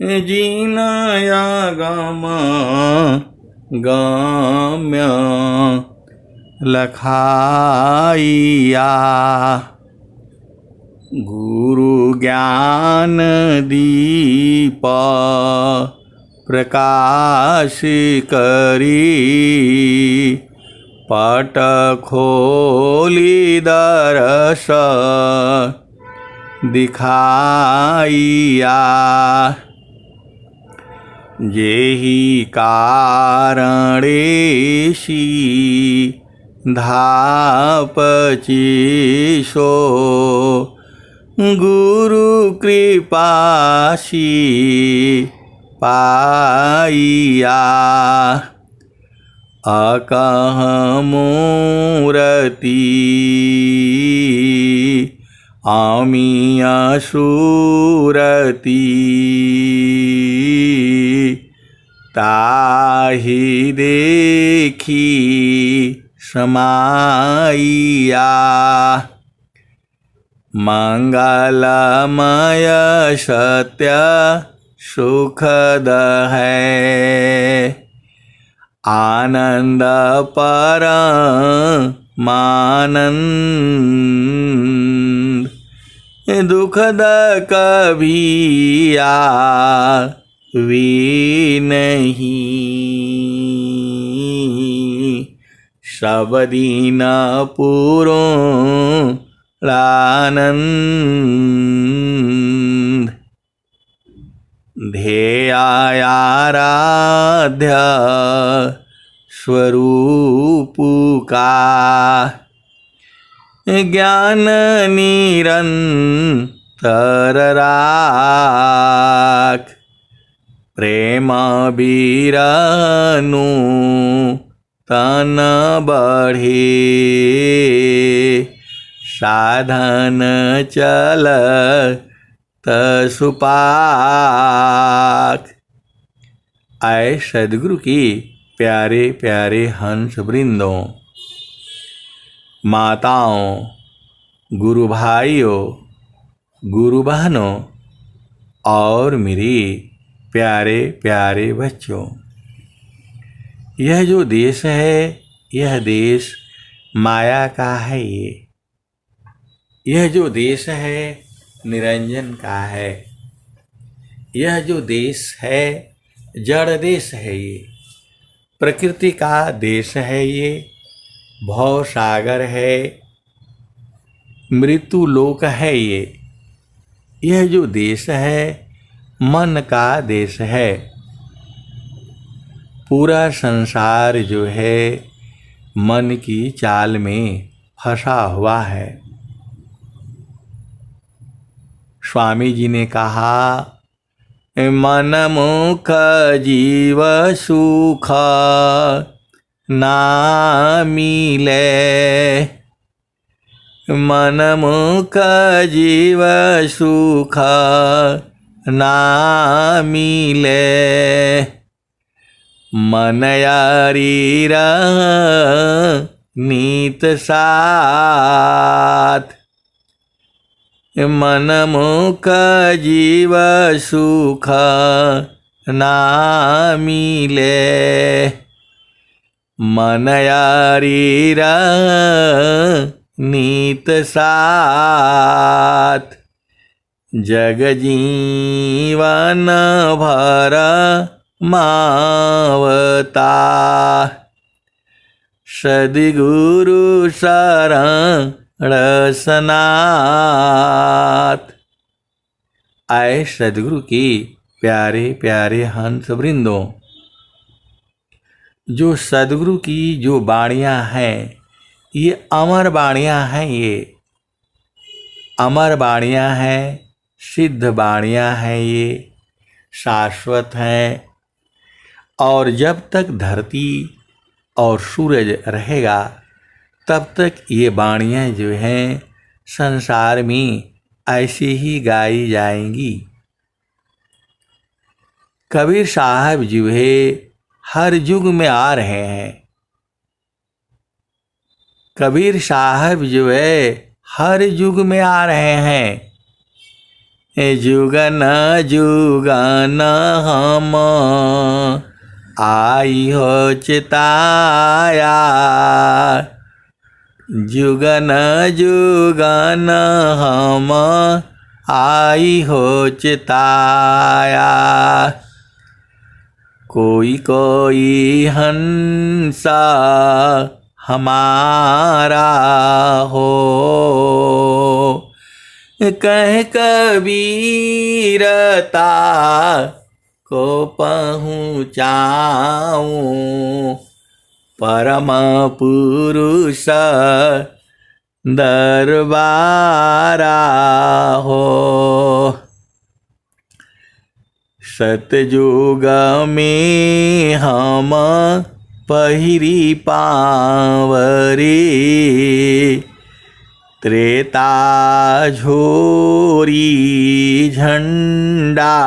जिनया गम गम्य लखाइया। गुरु ज्ञान दीप प्रकाश करी, पट खोली दरस दिखाइया। जेहि कारणेशी धापचिशो, गुरु कृपाशी पाइया। अकह मूरति अमीय सुरति, ताहि देखी समाइया। मंगलमय सत्य सुखद है, आनंद परमानंद। दुखद कभी आवे नहीं, सब दिन पूर्णानंद। ध्येयाराध्य स्वरूप का, ज्ञान निरंतर राख। प्रेम बीरनु तन बढ़े, साधन चल सुपाक। आए सदगुरु की प्यारे प्यारे हंस वृंदों, माताओं, गुरु भाइयों, गुरु बहनों और मेरे प्यारे प्यारे बच्चों, यह जो देश है, यह देश माया का है। यह जो देश है निरंजन का है। यह जो देश है जड़ देश है। ये प्रकृति का देश है। ये भव सागर है, मृत्यु लोक है। यह जो देश है मन का देश है। पूरा संसार जो है मन की चाल में फंसा हुआ है। स्वामी जी ने कहा, मन मुख जीव सुख ना मिले। मन मुख जीव सुख ना मिले, मन यारीर नीत साथ। मन मुख जीव सुख ना मिले, मन यारीर नीत साथ। जग जीवन भर मावता, सद्गुरु शरण रसनाथ। आए सद्गुरु की प्यारे प्यारे हंस वृंदों, जो सद्गुरु की जो वाणियाँ हैं ये अमर वाणियाँ हैं। ये अमर वाणियाँ हैं, सिद्ध वाणियाँ हैं। ये शाश्वत हैं। और जब तक धरती और सूरज रहेगा तब तक ये वाणियाँ जो हैं संसार में ऐसे ही गाई जाएंगी। कबीर साहब जो है हर युग में आ रहे हैं। कबीर साहब जो है हर युग में आ रहे हैं। जुगन जुगन हम आई हो चिताया, जुगन जुगन हम आई हो चिताया। कोई कोई हंसा हमारा हो, कह कबीरता को पहुँचाऊं, परम पुरुष दरबारा हो। सतयुग में हम पहिरी पावरे, त्रेता झोरी झंडा,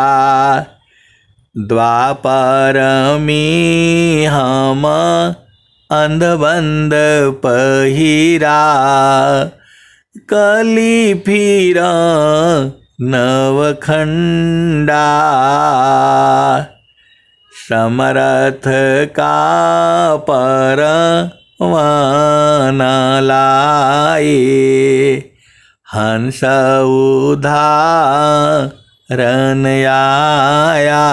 द्वापर में हम अंधबंध पहिरा, कली फिर नवखंडा। समरथ का परवान लाए, हंस उधारन आया,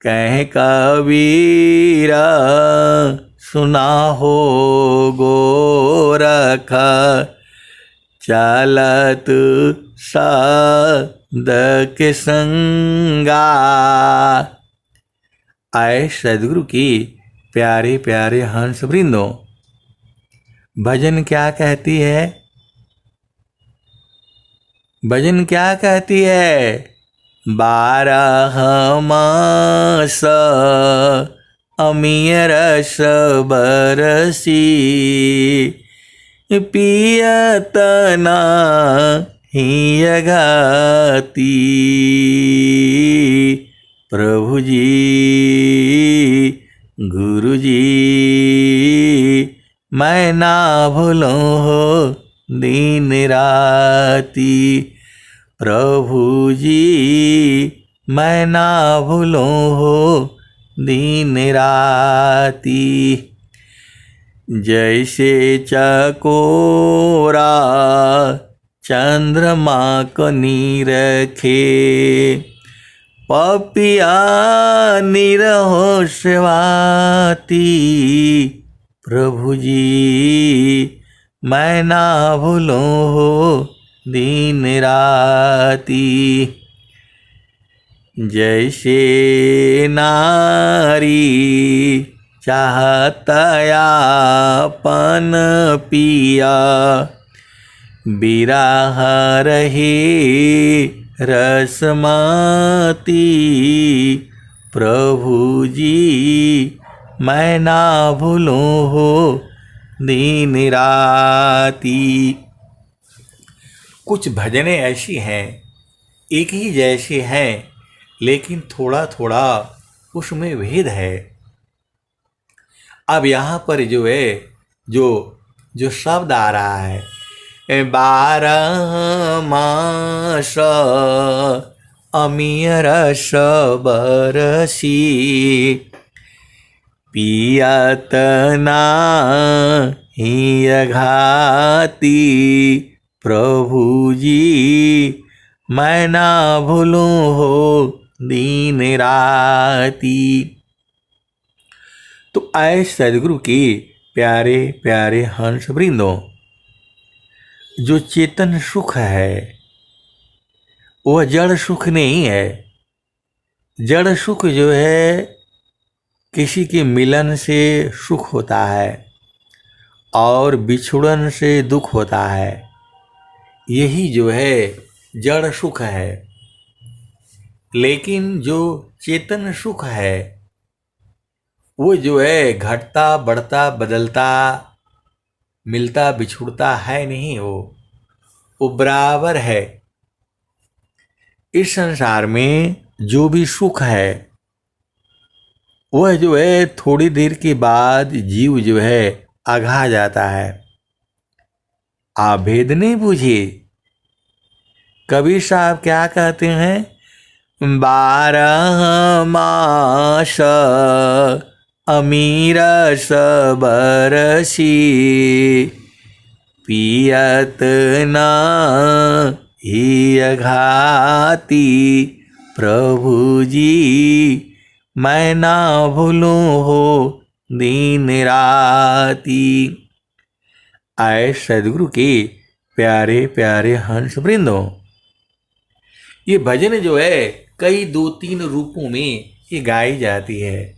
कह कबीर सुना हो गोरख, चलत सदक संगा। आए सदगुरु की प्यारे प्यारे हंस वृंदों, भजन क्या कहती है? भजन क्या कहती है? 12 मास अमीय रस बरसी, पियत नाही अघाती, प्रभु जी गुरु जी मैं ना भूलूं हो दिन राती, प्रभु जी मैं ना भूलूं हो दिन राती। जैसे चकोरा चंद्रमा को निरखे, पपिया निरहो सेवाती, प्रभु जी मैं ना भूलूं हो दिन राती। जैसे नारी चाहतयापन पिया, बिरह रहे रसमाती, प्रभु जी मैं ना भूलूं हो दिन राती। कुछ भजनें ऐसी हैं, एक ही जैसे हैं, लेकिन थोड़ा थोड़ा उसमें भेद है। अब यहाँ पर जो है जो शब्द आ रहा है, 12 मास अमीय रस बरसी, पियत नाही अघाती, प्रभु जी मैं ना भूलूं हो दिन राती। तो आए सदगुरु की प्यारे प्यारे हंस वृंदों, जो चेतन सुख है वह जड़ सुख नहीं है। जड़ सुख जो है किसी के मिलन से सुख होता है और बिछुड़न से दुख होता है, यही जो है जड़ सुख है। लेकिन जो चेतन सुख है वो जो है घटता बढ़ता बदलता मिलता बिछुड़ता है नहीं, वो बराबर है। इस संसार में जो भी सुख है वह जो है थोड़ी देर के बाद जीव जो है अघा जाता है। आप भेद नहीं बूझे कबीर साहब क्या कहते हैं? 12 मास अमीर सबरसी, पियत न ही घाती, प्रभु जी मैं ना भूलूं हो दिन राती। आए सदगुरु के प्यारे प्यारे हंस वृंदों, ये भजन जो है कई 2-3 रूपों में ये गाई जाती है,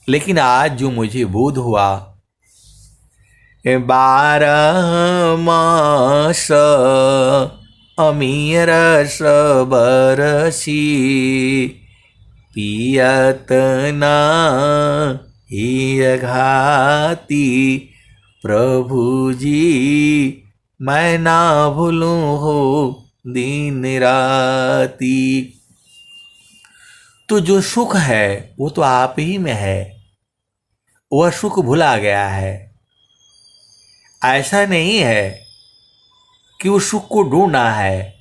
लेकिन आज जो मुझे बोध हुआ, 12 मास अमीर सबरसी, पियत न ही घाती, प्रभु जी मैं ना भूलूं हो दिन राती। तो जो सुख है वो तो आप ही में है, वह सुख भुला गया है। ऐसा नहीं है कि उस सुख को ढूंढना है,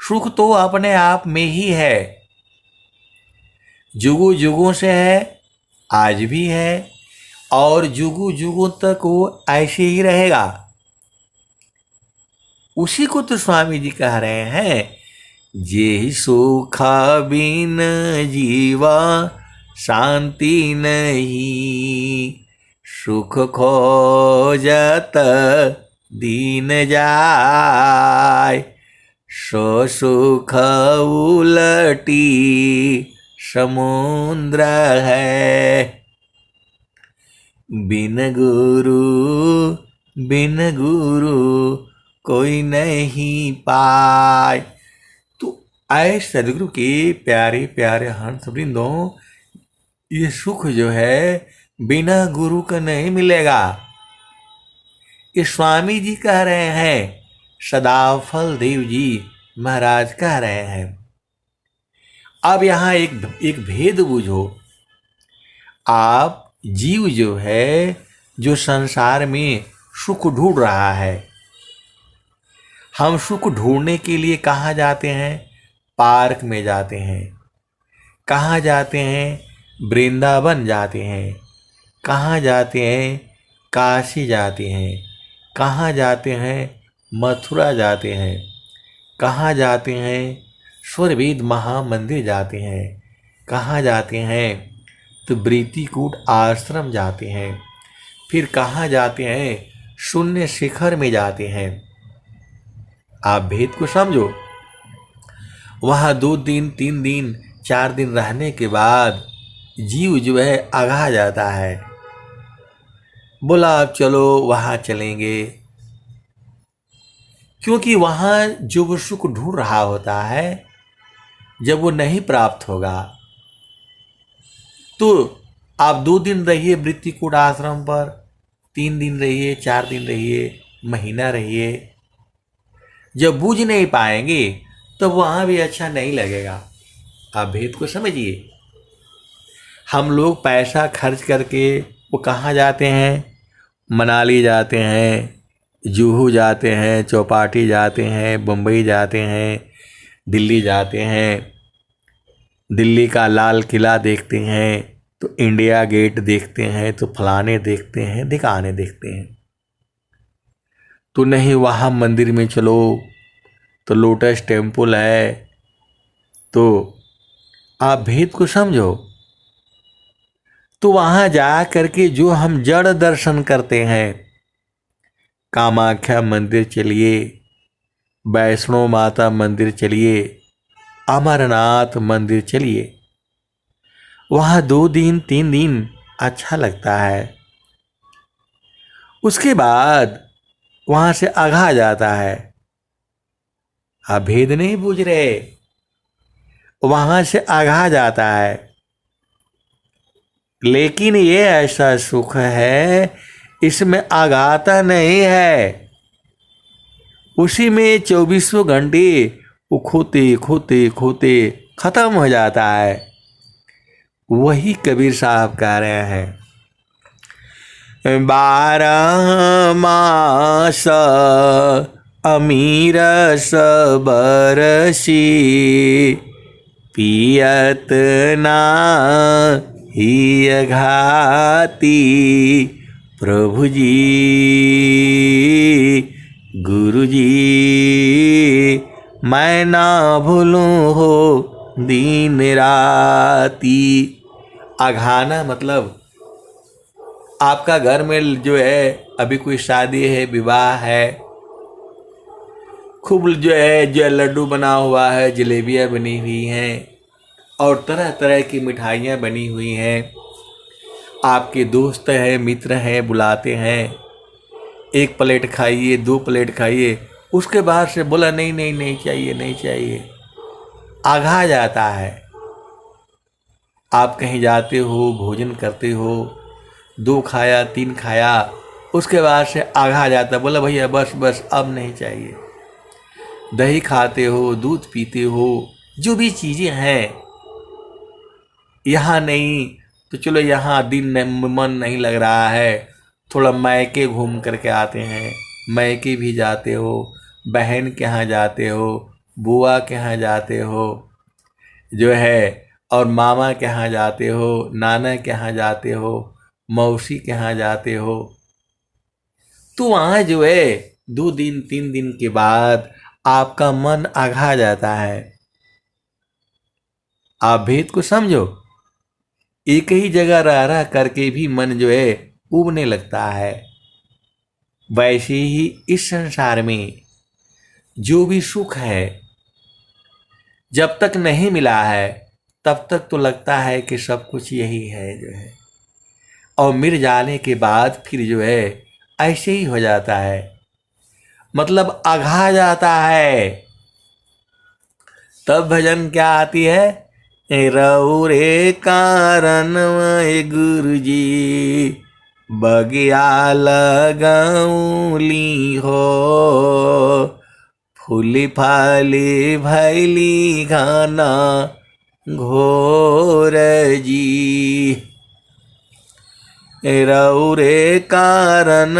सुख तो अपने आप में ही है, जुगों जुगों से है, आज भी है और जुगों जुगों तक वो ऐसे ही रहेगा। उसी को तो स्वामी जी कह रहे हैं, जे सुखा बिन जीवा शांति नहीं, सुख खोजत दीन जाय, सो सुख उलटी समुद्र है, बिन गुरु कोई नहीं पाए। तो आए सदगुरु के प्यारे प्यारे हंस वृंदों, ये सुख जो है बिना गुरु का नहीं मिलेगा। ये स्वामी जी कह रहे हैं, सदाफल देव जी महाराज कह रहे हैं। अब यहाँ एक भेद बुझो। आप जीव जो है, जो संसार में सुख ढूंढ रहा है, हम सुख ढूंढने के लिए कहाँ जाते हैं? पार्क में जाते हैं। कहाँ जाते हैं? वृंदावन जाते हैं। कहाँ जाते हैं? काशी जाते हैं। कहाँ जाते हैं? मथुरा जाते हैं। कहाँ जाते हैं? स्वरवेद महामंदिर जाते हैं। कहाँ जाते हैं? तो वृत्तिकूट आश्रम जाते हैं। फिर कहाँ जाते हैं? शून्य शिखर में जाते हैं। आप भेद को समझो। वहाँ 2 दिन 3 दिन 4 दिन रहने के बाद जीव जो है आगा जाता है, बोला अब चलो वहाँ चलेंगे, क्योंकि वहाँ जो वो सुख ढूंढ रहा होता है, जब वो नहीं प्राप्त होगा तो आप 2 दिन रहिए वृत्तिकूट आश्रम पर, 3 दिन रहिए, 4 दिन रहिए, महीना रहिए, जब बूझ नहीं पाएंगे तो वहाँ भी अच्छा नहीं लगेगा। आप भेद को समझिए। हम लोग पैसा खर्च करके वो कहाँ जाते हैं? मनाली जाते हैं, जुहू जाते हैं, चौपाटी जाते हैं, बम्बई जाते हैं, दिल्ली जाते हैं, दिल्ली का लाल किला देखते हैं, तो इंडिया गेट देखते हैं, तो फलाने देखते हैं, दिखाने देखते हैं। तो नहीं, वहाँ मंदिर में चलो तो लोटस टेम्पल है। तो आप भेद को समझो। तो वहाँ जा करके जो हम जड़ दर्शन करते हैं, कामाख्या मंदिर चलिए, वैष्णो माता मंदिर चलिए, अमरनाथ मंदिर चलिए, वहाँ 2 दिन 3 दिन अच्छा लगता है। उसके बाद वहाँ से आगा जाता है। आप भेद नहीं बूझ रहे। वहाँ से आगा जाता है, लेकिन ये ऐसा सुख है, इसमें आगाता नहीं है। उसी में 24 घंटे वो खोते खोते खोते खत्म हो जाता है। वही कबीर साहब कह रहे हैं, 12 मास अमीर सबरसी पियत ना ही घाती। प्रभु जी गुरु जी मैं ना भूलूं हो दिन राती। अघाना मतलब आपका घर में जो है अभी कोई शादी है, विवाह है, खूब जो है लड्डू बना हुआ है, जलेबियाँ बनी हुई हैं और तरह तरह की मिठाइयाँ बनी हुई हैं। आपके दोस्त हैं, मित्र हैं, बुलाते हैं, 1 प्लेट खाइए, 2 प्लेट खाइए, उसके बाद से बोला नहीं नहीं नहीं चाहिए, नहीं चाहिए, आघा जाता है। आप कहीं जाते हो, भोजन करते हो, 2 खाया, 3 खाया, उसके बाद से आघा जाता, बोला भैया बस बस अब नहीं चाहिए। दही खाते हो, दूध पीते हो, जो भी चीज़ें हैं, यहाँ नहीं तो चलो यहाँ मन नहीं लग रहा है, थोड़ा मैके घूम करके आते हैं। मैके भी जाते हो, बहन के यहाँ जाते हो, बुआ के यहाँ जाते हो जो है, और मामा के यहाँ जाते हो, नाना के यहाँ जाते हो, मौसी के यहाँ जाते हो, तो वहाँ जो है 2 दिन 3 दिन के बाद आपका मन आघा जाता है। आप भेद को समझो, एक ही जगह रह रह करके भी मन जो है उबने लगता है। वैसे ही इस संसार में जो भी सुख है, जब तक नहीं मिला है तब तक तो लगता है कि सब कुछ यही है जो है, और मिल जाने के बाद फिर जो है ऐसे ही हो जाता है, मतलब आघा जाता है। तब भजन क्या आती है, रौरे कारण गुरु जी बगिया लगौली हो, फूली फाली भैली घाना घोर जी। रौरे कारण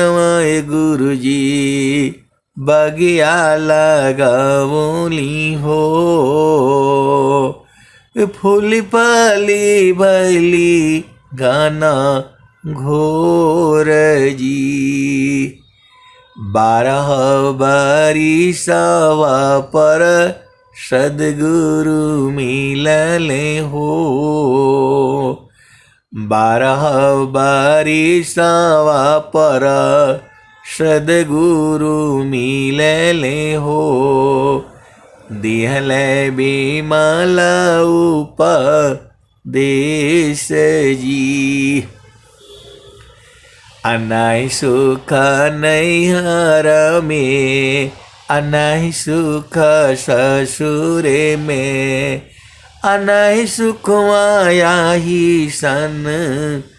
गुरु जी बगिया लगौली हो, फूली फली भैली गाना घोर जी। 12 बरिसवा पर सद्गुरु मिलले हो, 12 बरिसवा पर सद्गुरु मिलले हो, दिहले बिमल उपदेश जी। अनाहि सुख नैहर में, अनाहि सुख ससुरे में, अनाहि सुख माया ही संसार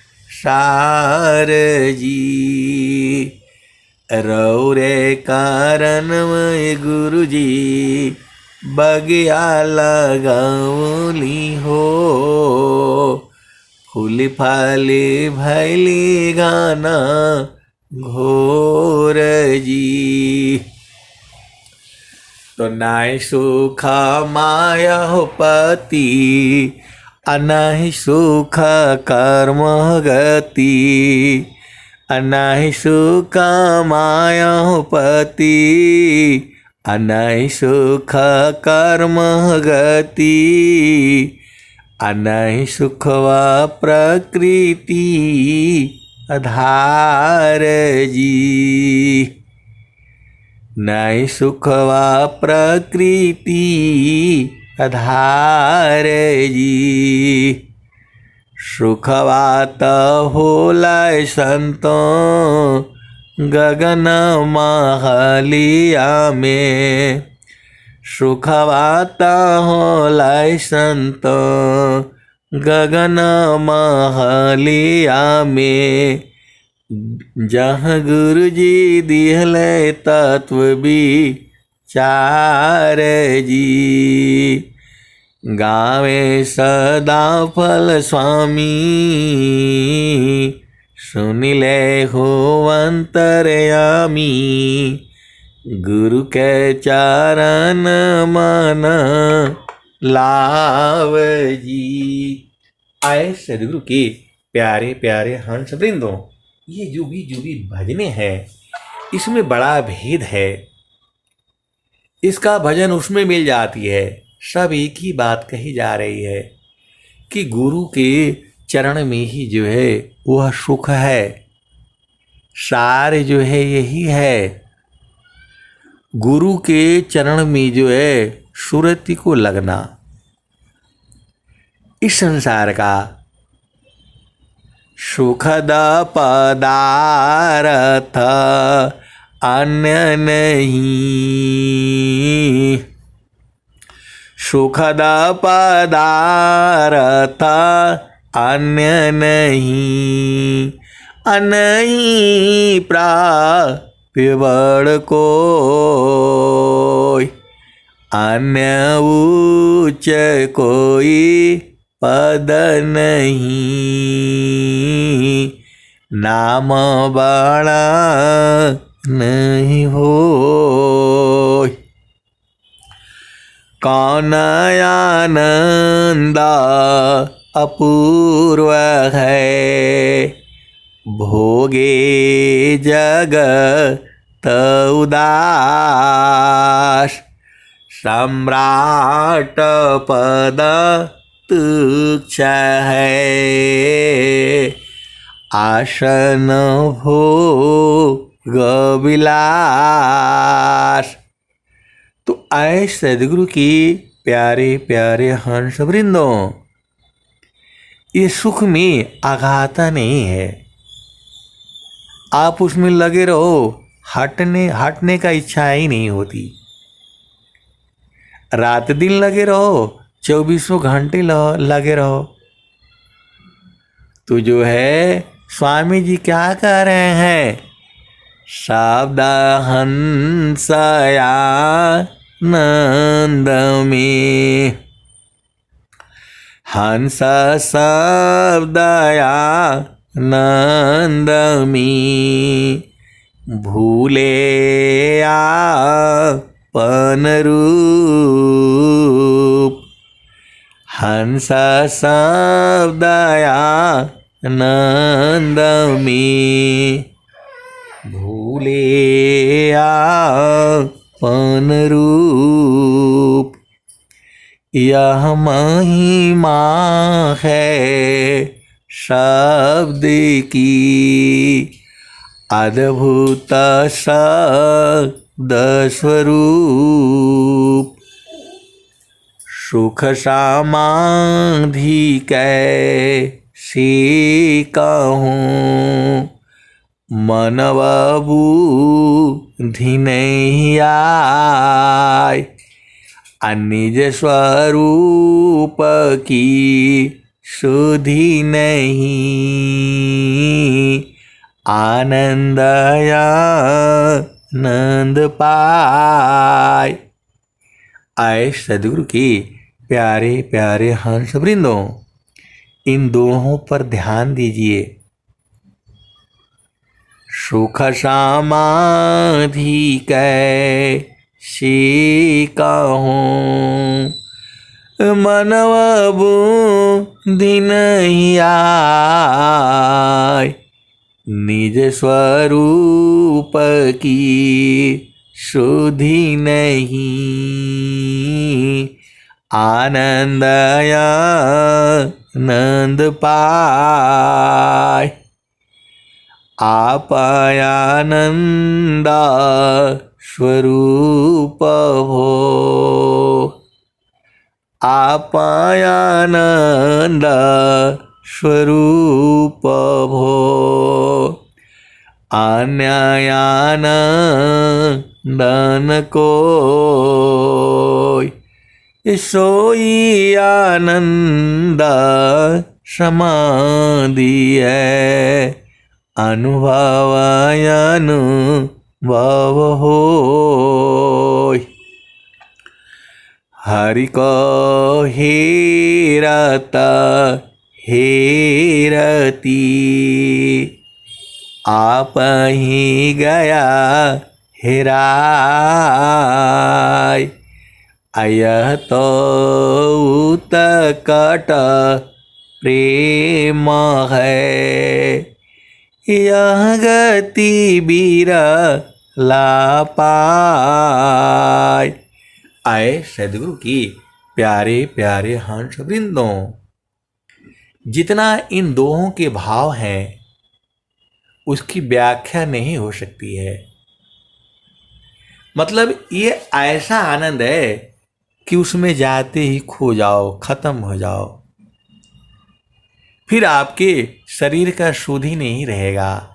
जी। रौरे कारण गुरु जी बगिया लगौली हो, फूली फाली भैली गाना घोर जी। तो नाहि सुख माया पति, अनाहि सुख कर्म गति, अनाहि सुख माया पति, अनाहि सुख कर्म गति, अनाहि सुखवा प्रकृति आधार जी। नाहि सुखवा प्रकृति आधार जी। सुखवा त होला संतों गगन महलिया में, सुखवा त होला संतों गगन महलिया में, जहाँ गुरु जी दिहले तत्व विचार जी। गावे सदा फल स्वामी, सुनिले हो अंतरयामी, गुरु के चरण मन लाव जी। आए सदगुरु के प्यारे प्यारे हंस वृंदों, ये जो भी भजने हैं इसमें बड़ा भेद है। इसका भजन उसमें मिल जाती है। सब एक ही बात कही जा रही है कि गुरु के चरण में ही जो है वह सुख है। सार जो है यही है, गुरु के चरण में जो है सुरति को लगना। इस संसार का सुखद पदार्थ अन्य नहीं, सुखद पदार्थ अन्य नहीं, अनहीं प्राप्य बड़ कोई, अन्य उच्च कोई पद नहीं, नाम बड़ा नहीं हो। कौन आनंद अपूर्व है, भोगे जगत उदास, सम्राट पद तुच्छ है, आसन भोग विलास। तो आए सदगुरु की प्यारे प्यारे हंस वृंदों, ये सुख में आघाता नहीं है। आप उसमें लगे रहो, हटने का इच्छा ही नहीं होती। रात दिन लगे रहो, 24 घंटे लगे रहो। तो जो है स्वामी जी क्या कह रहे हैं, शब्द हंसया नंद में, हंस शब्दया नंद में, भूले आपन रूप, हंस शब्दया नंद में, भूले आपन रूप। यह महिमा है शब्द की, अद्भुत शब्द स्वरूप, सुख समाधि कैसे कहूँ, मन बुद्धि नहीं आए, निज स्वरूप की सुधि नहीं, आनंद पाए। आए सदगुरु के प्यारे प्यारे हंस वृंदों, इन दोनों पर ध्यान दीजिए। सुख समाधि कैसे कहूँ, मनव बुद्धि नहीं आए, निज स्वरूप की सुधि नहीं, आनंद पाए। आप आनंद स्वरूप हो, आप आनंद स्वरूप हो, अन्य आनंदन कोई, सोई आनंद समाधि है, अनुभव होय। हरि को हेरत हेरती, आप ही गया हेराय। यह तो उत्कट प्रेम है, यह गति बिरला पाय। आए सदगुरु की प्यारे प्यारे हंस वृंदों, जितना इन दोहों के भाव हैं उसकी व्याख्या नहीं हो सकती है। मतलब ये ऐसा आनंद है कि उसमें जाते ही खो जाओ, खत्म हो जाओ, फिर आपके शरीर का शुद्ध ही नहीं रहेगा,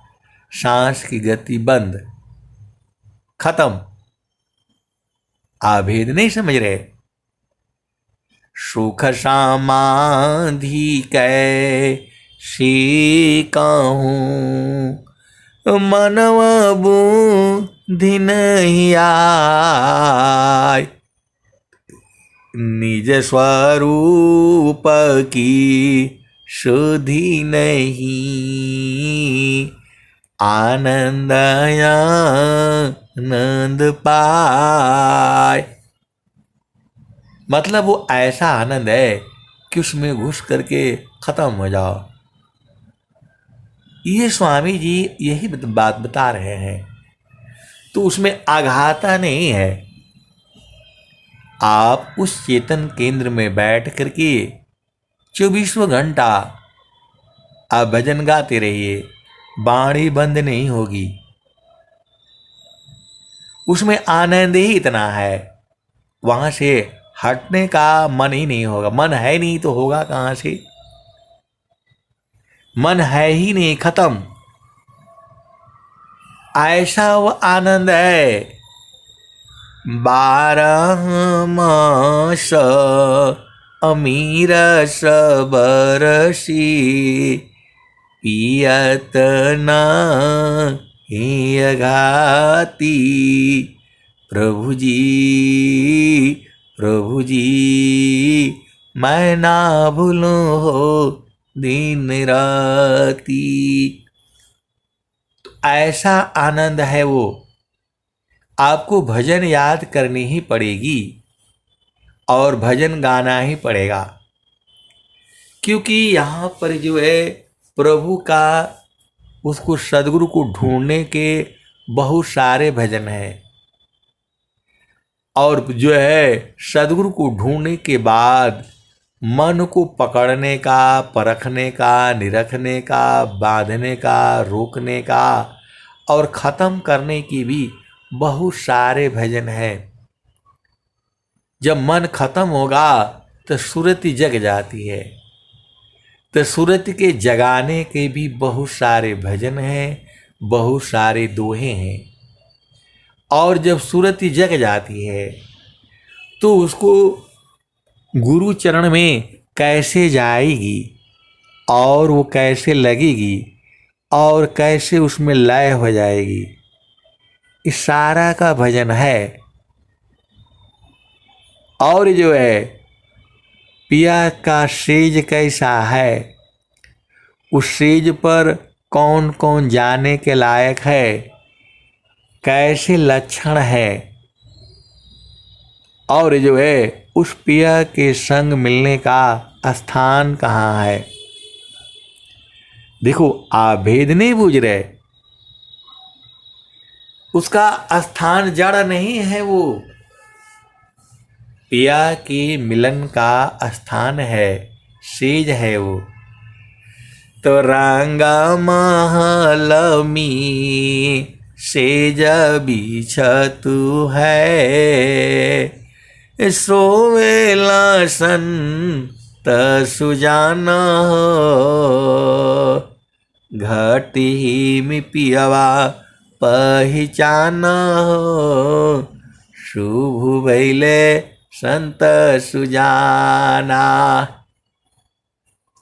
सांस की गति बंद, खत्म। आभेद नहीं समझ रहे। सुख समाधि कैसी कहूँ, मनव बुद्धि नहीं आय। निज स्वरूप की शुद्धि नहीं, आनंद आनंद पाय। मतलब वो ऐसा आनंद है कि उसमें घुस करके खत्म हो जाओ। ये स्वामी जी यही बात बता रहे हैं। तो उसमें आघाता नहीं है। आप उस चेतन केंद्र में बैठ करके 24 घंटा आप भजन गाते रहिए, बाणी बंद नहीं होगी। उसमें आनंद ही इतना है, वहां से हटने का मन ही नहीं होगा। मन है नहीं तो होगा कहां से? मन है ही नहीं, खत्म। ऐसा वो आनंद है, 12 मास अमीर सबरसी, पियत नहीं घाती। प्रभु जी प्रभु जी, मैं ना भूलूं हो दिन राती। तो ऐसा आनंद है वो। आपको भजन याद करनी ही पड़ेगी और भजन गाना ही पड़ेगा, क्योंकि यहाँ पर जो है प्रभु का, उसको सदगुरु को ढूंढने के बहुत सारे भजन हैं। और जो है सदगुरु को ढूंढने के बाद मन को पकड़ने का, परखने का, निरखने का, बांधने का, रोकने का और ख़त्म करने की भी बहुत सारे भजन हैं। जब मन खत्म होगा तो सुरति जग जाती है। तो सुरति के जगाने के भी बहुत सारे भजन हैं, बहुत सारे दोहे हैं। और जब सुरति जग जाती है तो उसको गुरु चरण में कैसे जाएगी और वो कैसे लगेगी और कैसे उसमें लय हो जाएगी, इस सारा का भजन है। और जो है पिया का सेज कैसा है, उस सेज पर कौन कौन जाने के लायक है, कैसे लक्षण है, और जो है उस पिया के संग मिलने का स्थान कहाँ है। देखो, आप भेद नहीं बूझ रहे। उसका स्थान जड़ नहीं है, वो पिया के मिलन का स्थान है, सेज है वो। तो रंगा महल में सेज बिछतु है, सोवेला संत सुजाना घटी में पियवा पहचाना, शुभ भैले संत सुजाना।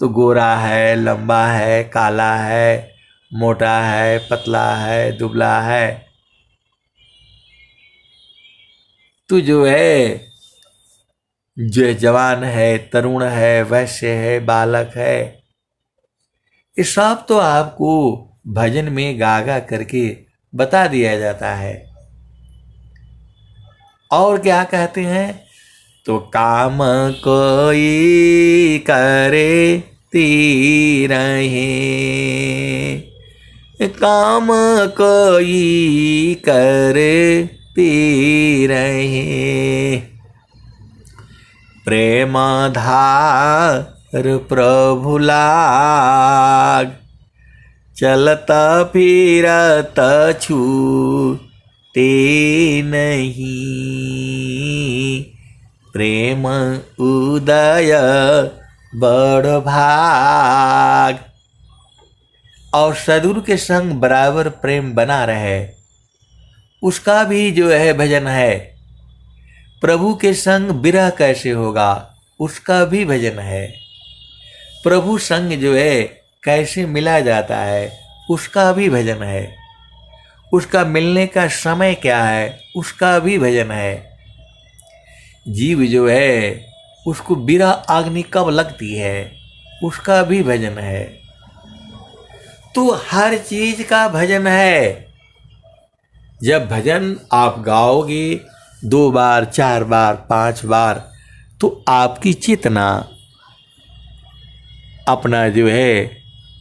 तो गोरा है, लंबा है, काला है, मोटा है, पतला है, दुबला है, तो जो है जो जवान है, तरुण है, वैश्य है, बालक है, ये सब तो आपको भजन में गा गा करके बता दिया जाता है। और क्या कहते हैं? तो काम कोई करे ती रहे, काम कोई करे ती रहे, प्रेम धार प्रभु लाग, चलत फिरत छूटे नहीं, प्रेम उदय बड़ भाग। और सद्गुरु के संग बराबर प्रेम बना रहे, उसका भी जो है भजन है। प्रभु के संग विरह कैसे होगा, उसका भी भजन है। प्रभु संग जो है कैसे मिला जाता है, उसका भी भजन है। उसका मिलने का समय क्या है, उसका भी भजन है। जीव जो है उसको विरह अग्नि कब लगती है, उसका भी भजन है। तो हर चीज का भजन है। जब भजन आप गाओगे 2 बार 4 बार 5 बार, तो आपकी चेतना अपना जो है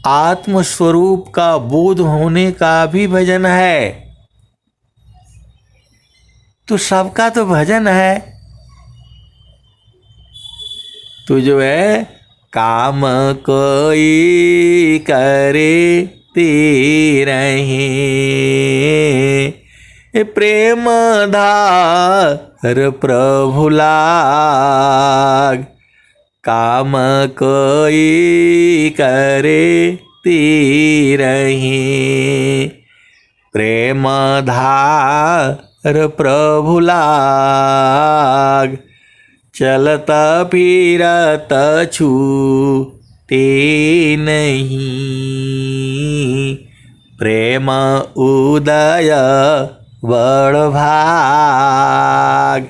आत्मस्वरूप का बोध होने का भी भजन है। तो सबका तो भजन है। तो जो है काम कोई करे ती रहे, प्रेम धार प्रभु लाग, काम कोई करे ती रहे, प्रेम धार प्रभु लाग, चलत फिरत छूटे नहीं, प्रेम उदय बड़ भाग।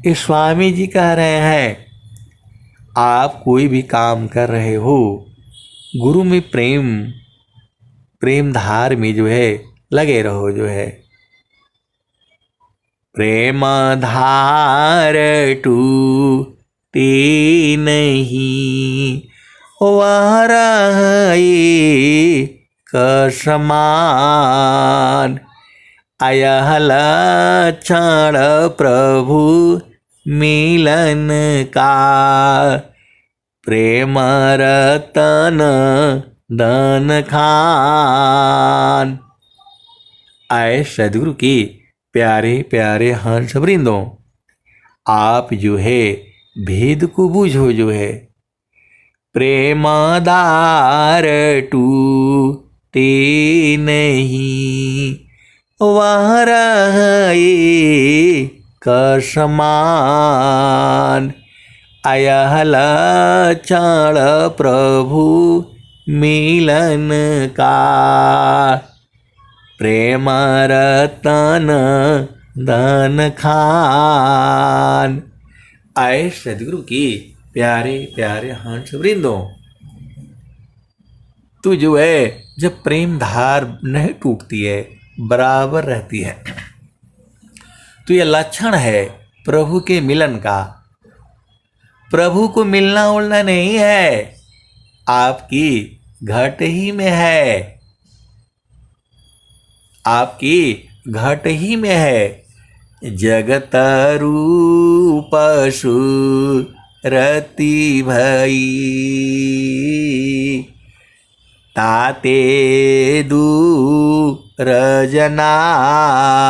ये स्वामी जी कह रहे हैं, आप कोई भी काम कर रहे हो, गुरु में प्रेम धार में जो है लगे रहो। जो है प्रेम धार टूटे नहीं, वह रहे समान, अयह लक्षण प्रभु मिलन का, प्रेम रतन धन खान। आए सद्गुरु की प्यारे प्यारे हंस वृंदों, आप जो है भेद को बूझो। जो है प्रेमदार टूटे नहीं, वह रहे समान, अयह लक्षण प्रभु मिलन का, प्रेम रतन धन खान। आए सद्गुरु की प्यारे प्यारे हंस वृंदों, तो जो है जब प्रेम धार नहीं टूटती है, बराबर रहती है, तो यह लक्षण है प्रभु के मिलन का। प्रभु को मिलना उलना नहीं है, आपकी घट ही में है, आपकी घट ही में है। जगत रूप सुरति भई, ताते दूर जनाय,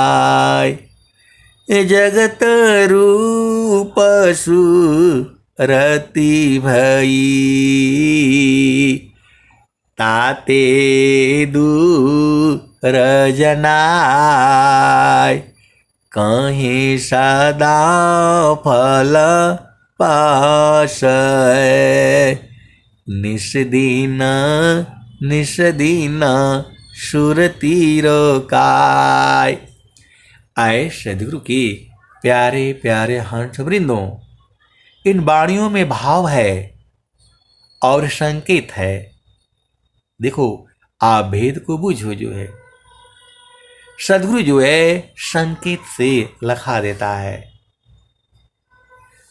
जगत रूप सुरति भई, ताते दूर जनाय, कहीं सदा फल पास, निस दिन सुरति रोकाय। आए सद्गुरु की प्यारे प्यारे हंस वृंदों, इन वाणियों में भाव है और संकेत है। देखो, आप भेद को बूझो। जो है सदगुरु जो है संकेत से लखा देता है।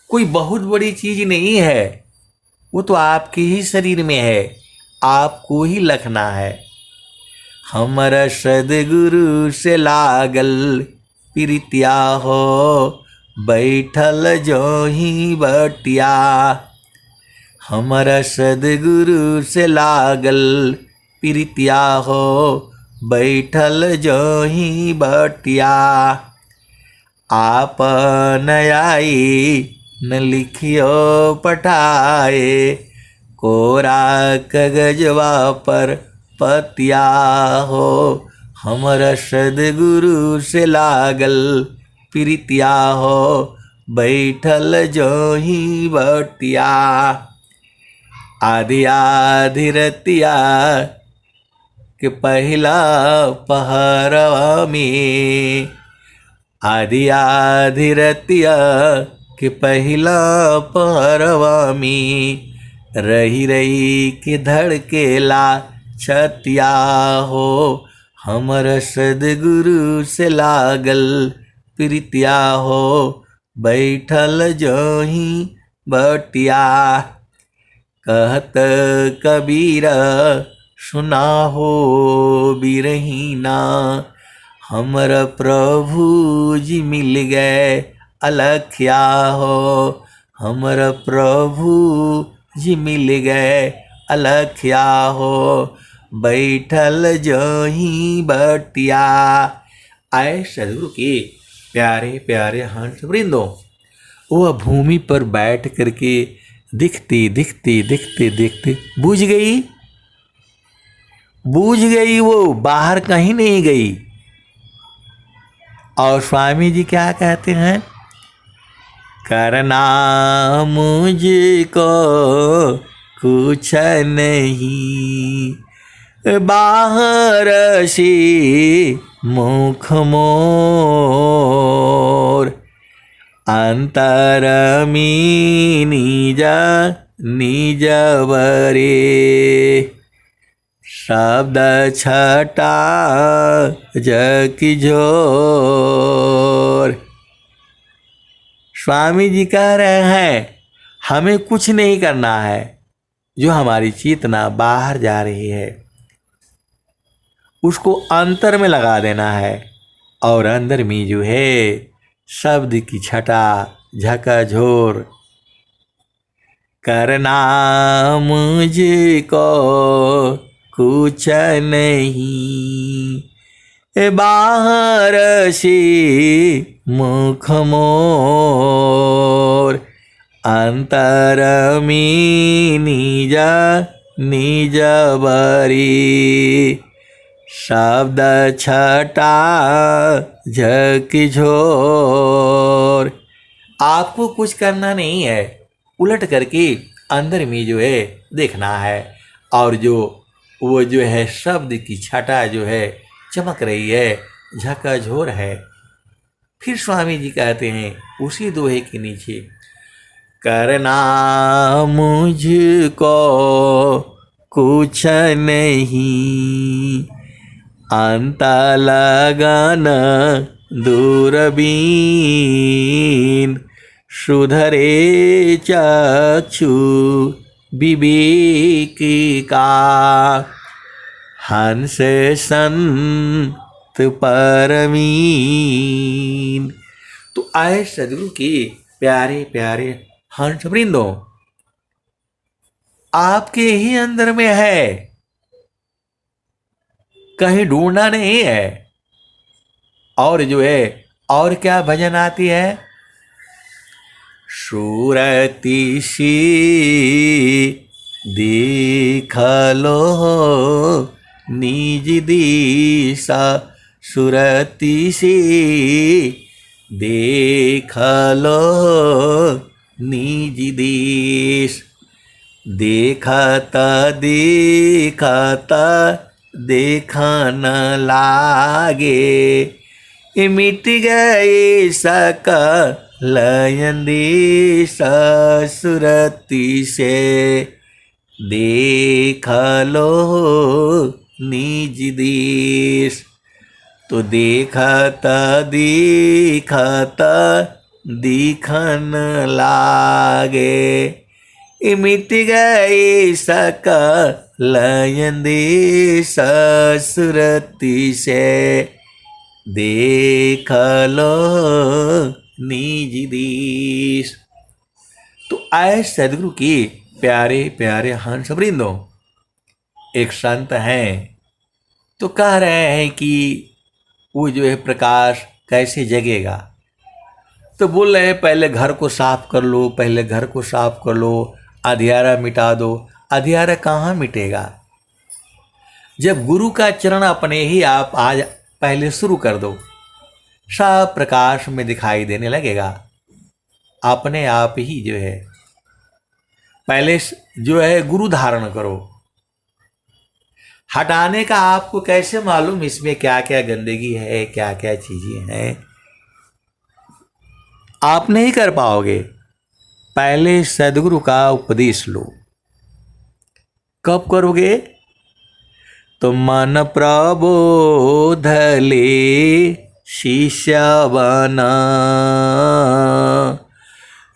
कोई बहुत बड़ी चीज नहीं है, वो तो आपके ही शरीर में है, आपको ही लखना है। हमरा सदगुरु से लागल प्रीतिया हो, बैठल जो ही बटिया। हमरा सदगुरु से लागल प्रीतिया हो, बैठल जो ही बटिया। आपन आई न लिखियो पठाए, कोरा कागजवा पर पतिया हो। हमरा सदगुरु से लागल प्रीतिया हो, बैठल जो ही बटिया। आधी आधी रतिया के पहला पहरवा में, आधी आधी रतिया के पहला पहरवा में, रही रही के धड़केला छतिया हो। हमर सदगुरु से लागल प्रीतिया हो, बैठल जो ही बटिया। कहत कबीर सुना हो बिरहीना, हमर प्रभु जी मिल गए अलख्या हो। हमर प्रभु जी मिल गए अलख्या हो, बैठल जो ही बटिया। आए सदगुरु के प्यारे प्यारे हंस वृंदों, वह भूमि पर बैठ करके दिखते दिखते दिखते दिखते बूझ गई, वो बाहर कहीं नहीं गई। और स्वामी जी क्या कहते हैं? करना मुझको कुछ नहीं, बाहर से मुख मोर। अंतर में निज बरे, शब्द छटा जकी जोर। स्वामी जी कह रहे हैं हमें कुछ नहीं करना है, जो हमारी चेतना बाहर जा रही है उसको अंतर में लगा देना है, और अंदर में जो है शब्द की छटा झकझोर। करना मुझको कुछ नहीं, बाहर से मुख मोर। अंतर में निज बरी, शब्द छटा झकझोर। आपको कुछ करना नहीं है, उलट करके अंदर में जो है देखना है, और जो वो जो है शब्द की छटा जो है चमक रही है, झकझोर है। फिर स्वामी जी कहते हैं उसी दोहे के नीचे, करना मुझको कुछ नहीं, अंत लगाना दूरबीन। सुधरे चक्षु विवेक का, हंस संत परमीन। तो आए सदगुरु के प्यारे प्यारे हंस वृंदों, आपके ही अंदर में है, कहीं ढूंढना नहीं है। और जो है और क्या भजन आती है? सुरति सी देख लो निज दिशा, सुरति सी देख लो निज देश। देखता देखता देखा न लागे, मिट गए सकल अंदेश, सुरति से देख लो निज देश। तो देखत देखत दिखन लागे, मिट गए सकल देश सुरति से, देख लो निज देश। तो आए सदगुरु की प्यारे प्यारे हंस वृंदों, एक संत हैं तो कह रहे हैं कि वो जो है प्रकाश कैसे जगेगा। तो बोल रहे हैं पहले घर को साफ कर लो, पहले घर को साफ कर लो, अंधियारा मिटा दो। अंधियारा कहाँ मिटेगा? जब गुरु का चरण अपने ही आप आज पहले शुरू कर दो, सब प्रकाश में दिखाई देने लगेगा। अपने आप ही जो है पहले जो है गुरु धारण करो। हटाने का आपको कैसे मालूम इसमें क्या क्या गंदगी है, क्या क्या चीजें हैं? आप नहीं कर पाओगे। पहले सदगुरु का उपदेश लो। कब करोगे? तो मन प्रबोध ले शिष्य बना,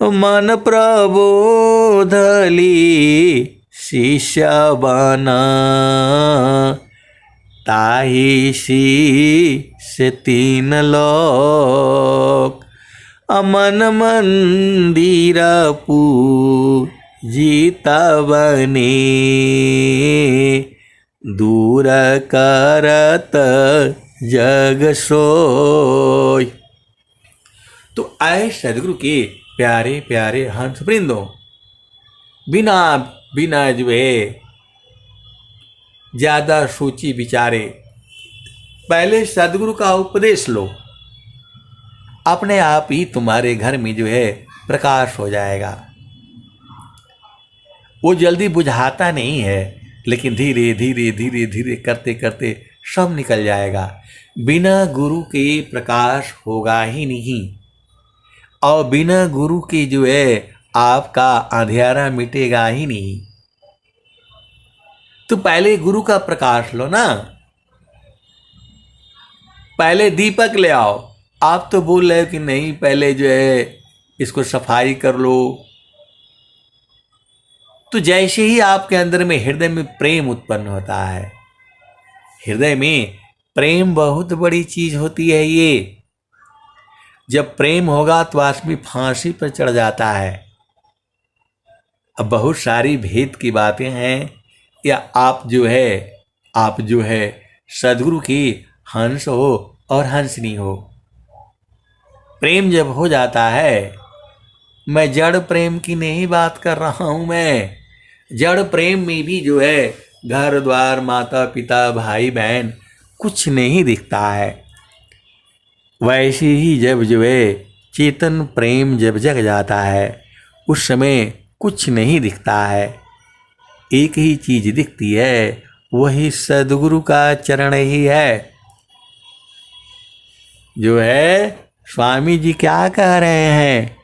मन प्रबोध ले शिष्य बना, ताहि से तीन लोक अमन मंदिर पूजिता बने, दूर करत जग सोय। तो आए सदगुरु के प्यारे प्यारे हंस वृंदों, बिना बिना जो है ज्यादा सोची विचारे पहले सदगुरु का उपदेश लो। अपने आप ही तुम्हारे घर में जो है प्रकाश हो जाएगा। वो जल्दी बुझाता नहीं है, लेकिन धीरे धीरे धीरे धीरे करते करते सब निकल जाएगा। बिना गुरु के प्रकाश होगा ही नहीं, और बिना गुरु के जो है आपका अंधियारा मिटेगा ही नहीं। तो पहले गुरु का प्रकाश लो ना, पहले दीपक ले आओ। आप तो बोल रहे हो कि नहीं पहले जो है इसको सफाई कर लो। तो जैसे ही आपके अंदर में हृदय में प्रेम उत्पन्न होता है, हृदय में प्रेम बहुत बड़ी चीज होती है। ये जब प्रेम होगा तो आदमी फांसी पर चढ़ जाता है। अब बहुत सारी भेद की बातें हैं, या आप जो है सदगुरु की हंस हो और हंसनी हो। प्रेम जब हो जाता है, मैं जड़ प्रेम की नहीं बात कर रहा हूं। मैं जड़ प्रेम में भी जो है घर द्वार माता पिता भाई बहन कुछ नहीं दिखता है। वैसे ही जब जो है चेतन प्रेम जब जग जाता है, उस समय कुछ नहीं दिखता है। एक ही चीज दिखती है, वही सदगुरु का चरण ही है। जो है स्वामी जी क्या कह रहे हैं?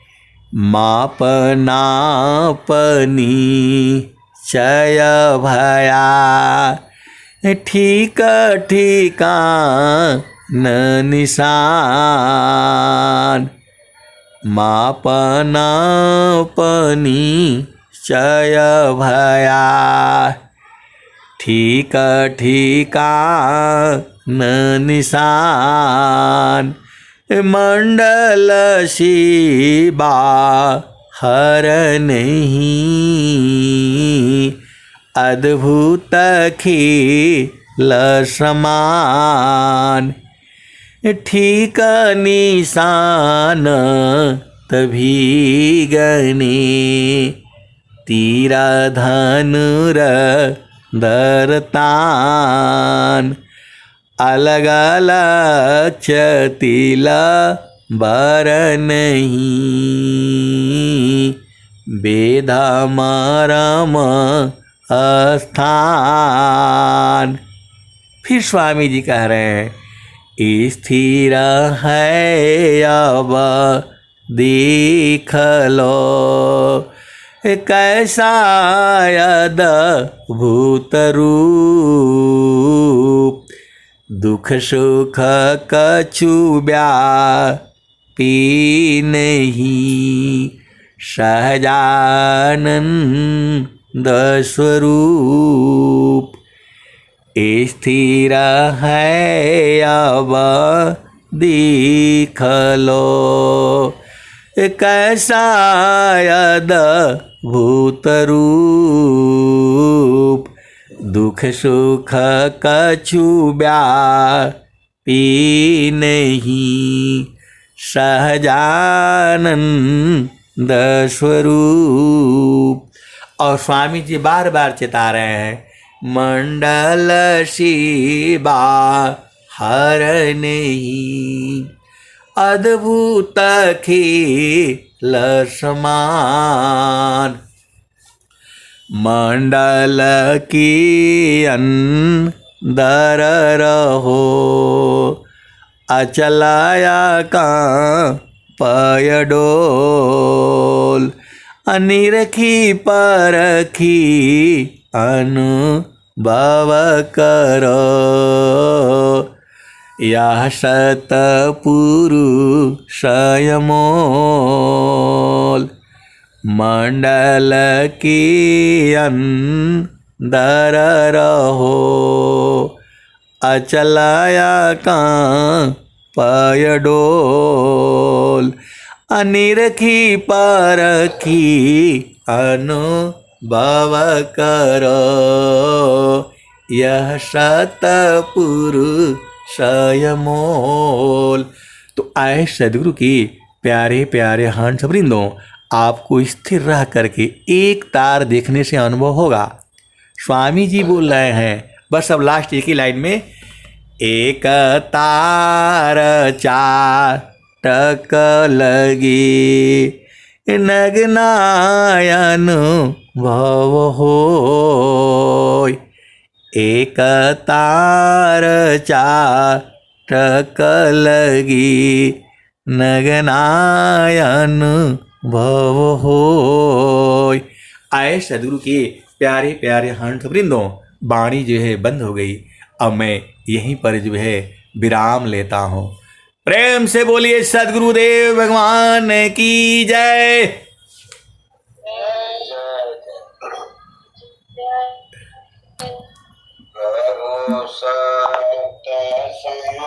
माप नापनी चय भया, ठीक ठिकान निशान। माप नापनी चय भया, ठीक ठिकान निशान। मंडल शिबा हर नहीं, अद्भुत खेल समान। ठीक निशान तभी गने, तीरा धनुर दरतान। अलग अलग चतिला बर नहीं, बेधा मारम स्थान। फिर स्वामी जी कह रहे हैं, स्थिर है अब देख लो, कैसा अद्भुत रूप। दुख सुख कछु व्यापी नहीं, सहजानंद स्वरूप। स्थिर है अब दिख लो, कैसा अद्भुत रूप। दुख सुख कछु व्यापी नहीं, सहजानंद स्वरूप। और स्वामी जी बार बार चेता रहे हैं, मंडल शिवा हर नहीं, अद्भुत खेल समान। मंडल की अंदर रहो, अचलाया का पय डोल। अनिरखी परखी अनुभव करो, यह सतपुरुष अमोल। मंडल की अंदर रहो, अचलाया का पय डोल। अनिरखी परखी अनुभव करो, यह सतपुरुष अमोल। तो आए सदगुरु की प्यारे प्यारे हंस वृंदों, आपको स्थिर रह करके एक तार देखने से अनुभव होगा। स्वामी जी बोल रहे हैं, बस अब लास्ट एक ही लाइन में, एक तार चाटक लगी, नगनायन भव होय। एक तार चाटक लगी, नगनायन भव होय। आए सदगुरु के प्यारे प्यारे हंस वृंदों, वाणी जो है बंद हो गई। अब मैं यहीं पर जो है विराम लेता हूँ। प्रेम से बोलिए सदगुरुदेव भगवान की जय।